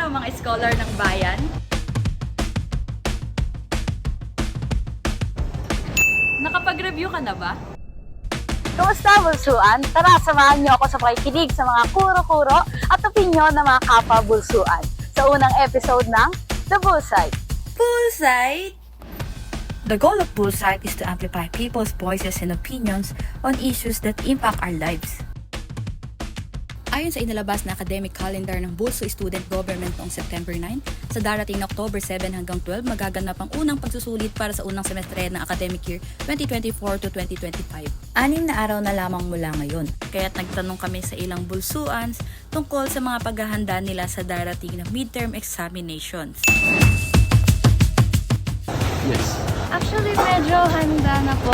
mga scholar ng bayan. Nakapag-review ka na ba? Kumusta, Bulsuan? Tara, samahan niyo ako sa pakikinig sa mga kuro-kuro at opinyon ng mga kapwa-bulsuan sa unang episode ng The Bullseye. Bullseye? The goal of Bullseye is to amplify people's voices and opinions on issues that impact our lives. Ayon sa inilabas na academic calendar ng Bulso Student Government noong September 9, sa darating na October 7 hanggang 12, magaganap ang unang pagsusulit para sa unang semestre ng academic year 2024 to 2025. 6 na araw na lamang mula ngayon, kaya't nagtanong kami sa ilang Bulsuans tungkol sa mga paghahanda nila sa darating na midterm examinations. Yes. Actually, medyo handa na po.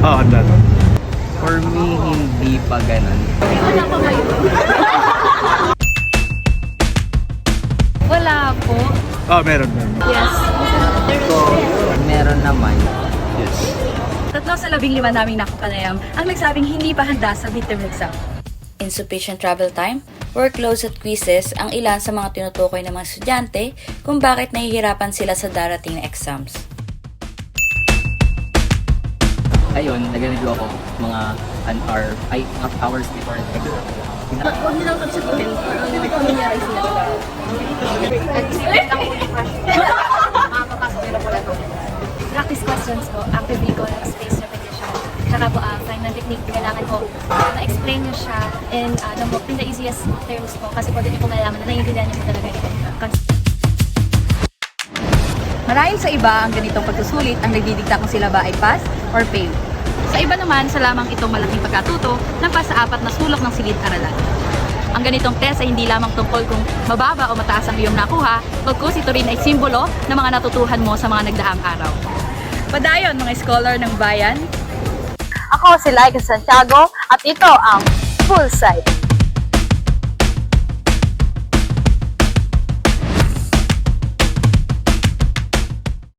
Handa na. For me, hindi pa ganun. Wala pa kayo? Wala po. Meron. Yes. So, meron naman. Yes. 3 sa 15 naming nakapanayam ang nagsabing hindi pa handa sa midterm exam. Insufficient travel time, workloads at quizzes ang ilan sa mga tinutukoy ng mga estudyante kung bakit nahihirapan sila sa darating na exams. Ayun, nag-review ako mga hours before the exam. Huwag nilang pagsagutin kung nangyari sila sa Explain lang po yung question. Makakapasok nila pala ito. Practice questions po, active recall, space repetition. Tsaka po, final technique, kailangan po na-explain nyo siya in the easiest terms po. Kasi po din yung malalaman na naiintindihan nyo po talaga ito. Marahil sa iba, ang ganitong pagsusulit ang nagdidikta kung sila ba ay pass or fail. Sa iba naman, sa lamang itong malaking pagkatuto ng sa 4 na sulok ng silid-aralan. Ang ganitong test ay hindi lamang tungkol kung mababa o mataas ang iyong nakuha, bagkus ito rin ay simbolo ng mga natutuhan mo sa mga nagdaang araw. Padayon mga scholar ng bayan. Ako si Laika Santiago at ito ang Bullseye.